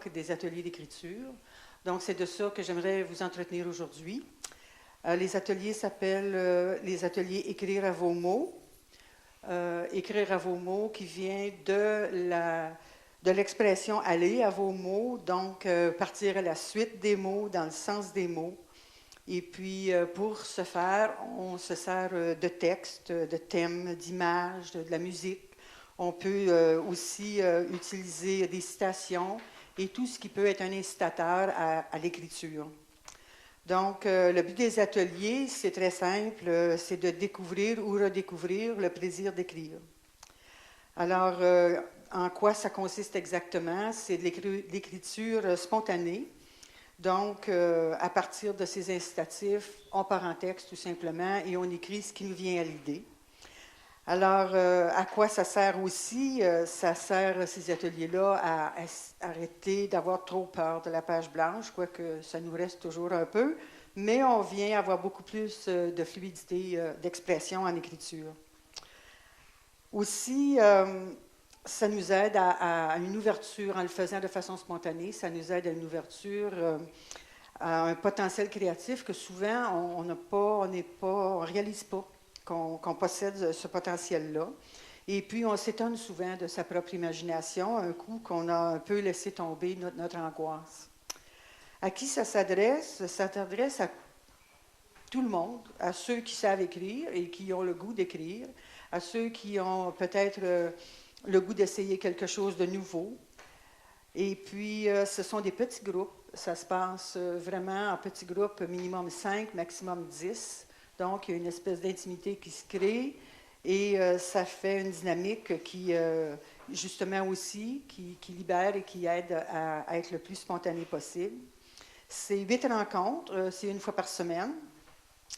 Saint-Roch des ateliers d'écriture. Donc, c'est de ça que j'aimerais vous entretenir aujourd'hui. Les ateliers s'appellent les ateliers Écrire à vos mots. Écrire à vos mots qui vient de l'expression aller à vos mots, donc partir à la suite des mots, dans le sens des mots. Et puis, pour ce faire, on se sert de textes, de thèmes, d'images, de la musique. On peut aussi utiliser des citations et tout ce qui peut être un incitateur à l'écriture. Donc, le but des ateliers, c'est très simple, c'est de découvrir ou redécouvrir le plaisir d'écrire. Alors, en quoi ça consiste exactement? C'est de l'écriture spontanée. Donc, à partir de ces incitatifs, on part en texte tout simplement et on écrit ce qui nous vient à l'idée. Alors, à quoi ça sert aussi? Ça sert, ces ateliers-là, à arrêter d'avoir trop peur de la page blanche, quoique ça nous reste toujours un peu, mais on vient avoir beaucoup plus de fluidité d'expression en écriture. Aussi, ça nous aide à une ouverture, en le faisant de façon spontanée, ça nous aide à une ouverture, à un potentiel créatif que souvent on ne réalise pas. Qu'on possède ce potentiel-là. Et puis, on s'étonne souvent de sa propre imagination, un coup qu'on a un peu laissé tomber notre angoisse. À qui ça s'adresse? Ça s'adresse à tout le monde, à ceux qui savent écrire et qui ont le goût d'écrire, à ceux qui ont peut-être le goût d'essayer quelque chose de nouveau. Et puis, ce sont des petits groupes. Ça se passe vraiment en petits groupes, minimum 5, maximum 10. Donc, il y a une espèce d'intimité qui se crée et ça fait une dynamique qui, justement aussi, qui libère et qui aide à être le plus spontané possible. C'est 8 rencontres, c'est une fois par semaine.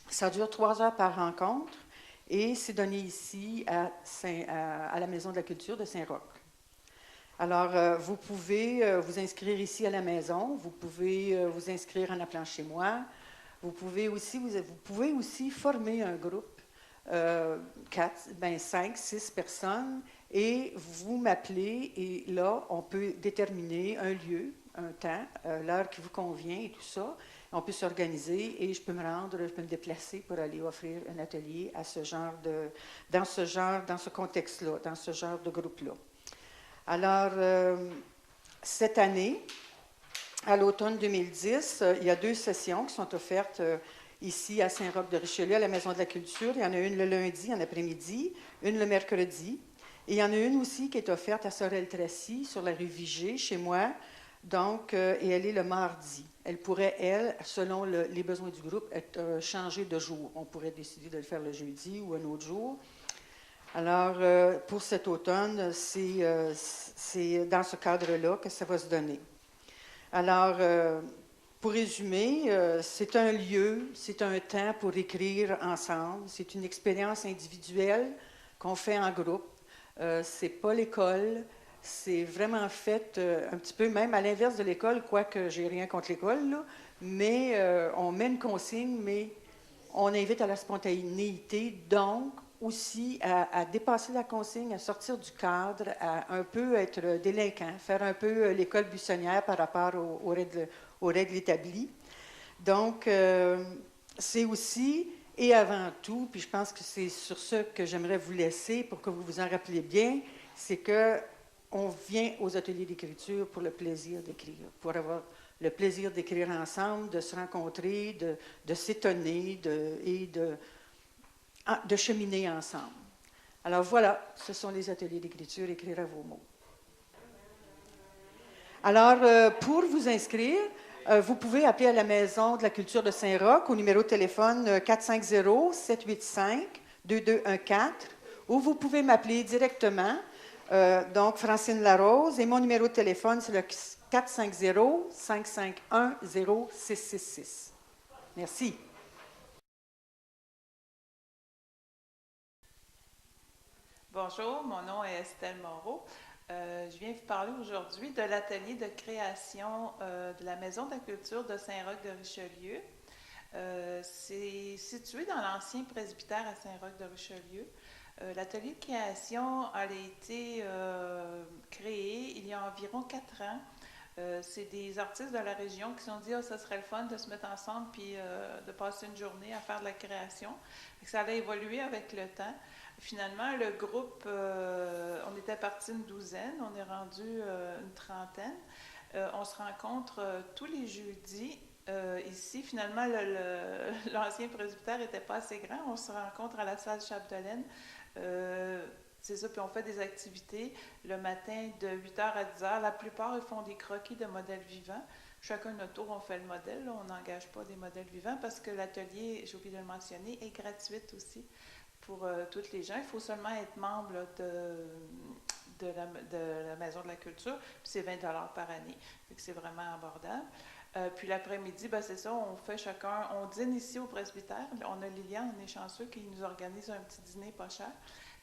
Ça dure 3 heures par rencontre et c'est donné ici à la Maison de la Culture de Saint-Roch. Alors, vous pouvez vous inscrire ici à la maison, vous pouvez vous inscrire en appelant chez moi. Vous pouvez aussi former un groupe, 5, 6 personnes, et vous m'appelez, et là, on peut déterminer un lieu, un temps, l'heure qui vous convient et tout ça. On peut s'organiser et je peux me déplacer pour aller offrir un atelier à dans ce contexte-là, dans ce genre de groupe-là. Alors, cette année, à l'automne 2010, il y a 2 sessions qui sont offertes ici à Saint-Roch-de-Richelieu, à la Maison de la Culture. Il y en a une le lundi en après-midi, une le mercredi. Et il y en a une aussi qui est offerte à Sorel-Tracy, sur la rue Vigée, chez moi. Donc, et elle est le mardi. Elle pourrait, selon les besoins du groupe, être changée de jour. On pourrait décider de le faire le jeudi ou un autre jour. Alors, pour cet automne, c'est dans ce cadre-là que ça va se donner. Alors, pour résumer, c'est un lieu, c'est un temps pour écrire ensemble. C'est une expérience individuelle qu'on fait en groupe. C'est pas l'école. C'est vraiment fait un petit peu même à l'inverse de l'école, quoique j'ai rien contre l'école, là, mais on met une consigne, mais on invite à la spontanéité, donc aussi à dépasser la consigne, à sortir du cadre, à un peu être délinquant, faire un peu l'école buissonnière par rapport aux règles établies. Donc, c'est aussi, et avant tout, puis je pense que c'est sur ça que j'aimerais vous laisser pour que vous vous en rappeliez bien, c'est qu'on vient aux ateliers d'écriture pour le plaisir d'écrire, pour avoir le plaisir d'écrire ensemble, de se rencontrer, de s'étonner et de cheminer ensemble. Alors voilà, ce sont les ateliers d'écriture, écrire à vos mots. Alors, pour vous inscrire, vous pouvez appeler à la Maison de la Culture de Saint-Roch au numéro de téléphone 450-785-2214 ou vous pouvez m'appeler directement, donc Francine Larose, et mon numéro de téléphone, c'est le 450-551-0666. Merci. Bonjour, mon nom est Estelle Moreau. Je viens vous parler aujourd'hui de l'atelier de création de la Maison de la Culture de Saint-Roch-de-Richelieu. C'est situé dans l'ancien presbytère à Saint-Roch-de-Richelieu. L'atelier de création a été créé il y a environ 4 ans C'est des artistes de la région qui se sont dit « Ah, ça serait le fun de se mettre ensemble puis de passer une journée à faire de la création. » Ça allait évoluer avec le temps. Finalement, le groupe, on était parti une douzaine, on est rendu une trentaine. On se rencontre tous les jeudis. Ici, finalement, l'ancien presbytère n'était pas assez grand. On se rencontre à la salle Chapdelaine. C'est ça, puis on fait des activités le matin de 8h à 10h. La plupart, ils font des croquis de modèles vivants. Chacun notre tour, on fait le modèle. Là. On n'engage pas des modèles vivants parce que l'atelier, j'ai oublié de le mentionner, est gratuit aussi pour toutes les gens. Il faut seulement être membre là, de la Maison de la Culture, puis c'est 20 $ par année. Donc c'est vraiment abordable. Puis l'après-midi, ben c'est ça, on fait chacun, on dîne ici au presbytère. On a Liliane, on est chanceux, qui nous organise un petit dîner pas cher.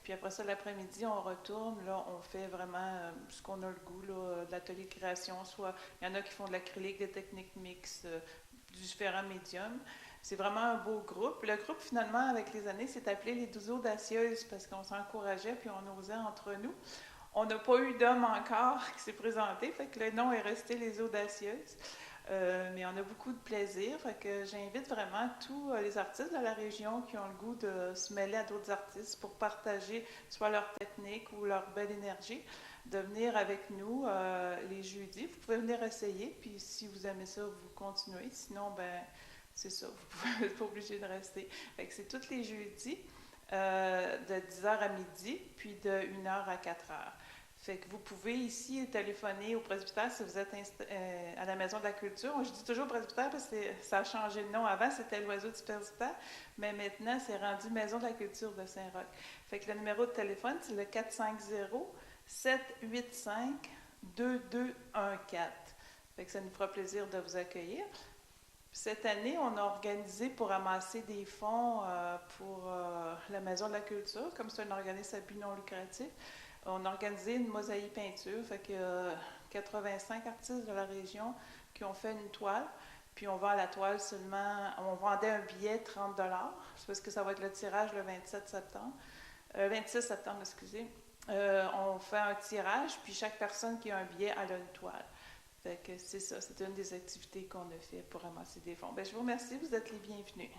Puis après ça, l'après-midi, on retourne, là, on fait vraiment ce qu'on a le goût, là, de l'atelier de création, soit il y en a qui font de l'acrylique, des techniques mixtes, différents médiums. C'est vraiment un beau groupe. Le groupe, finalement, avec les années, s'est appelé les 12 audacieuses parce qu'on s'encourageait puis on osait entre nous. On n'a pas eu d'homme encore qui s'est présenté, fait que le nom est resté les audacieuses. Mais on a beaucoup de plaisir, fait que j'invite vraiment tous les artistes de la région qui ont le goût de se mêler à d'autres artistes pour partager soit leur technique ou leur belle énergie, de venir avec nous les jeudis. Vous pouvez venir essayer, puis si vous aimez ça, vous continuez. Sinon, ben c'est ça, vous n'êtes pas obligé de rester. Fait que c'est tous les jeudis de 10h à midi, puis de 1h à 4h. Fait que vous pouvez ici téléphoner au presbytère si vous êtes à la Maison de la Culture. Je dis toujours presbytère parce que ça a changé de nom. Avant, c'était l'Oiseau du presbytère, mais maintenant, c'est rendu Maison de la Culture de Saint-Roch. Fait que le numéro de téléphone, c'est le 450-785-2214. Fait que ça nous fera plaisir de vous accueillir. Cette année, on a organisé pour amasser des fonds pour la Maison de la Culture, comme c'est un organisme à but non lucratif. On a organisé une mosaïque peinture, fait qu'il y a 85 artistes de la région qui ont fait une toile, puis on vend la toile seulement, on vendait un billet 30 $, c'est parce que ça va être le tirage le 27 septembre, 26 septembre, excusez. On fait un tirage, puis chaque personne qui a un billet, elle a une toile. Fait que c'est ça, c'est une des activités qu'on a fait pour ramasser des fonds. Bien, je vous remercie, vous êtes les bienvenus.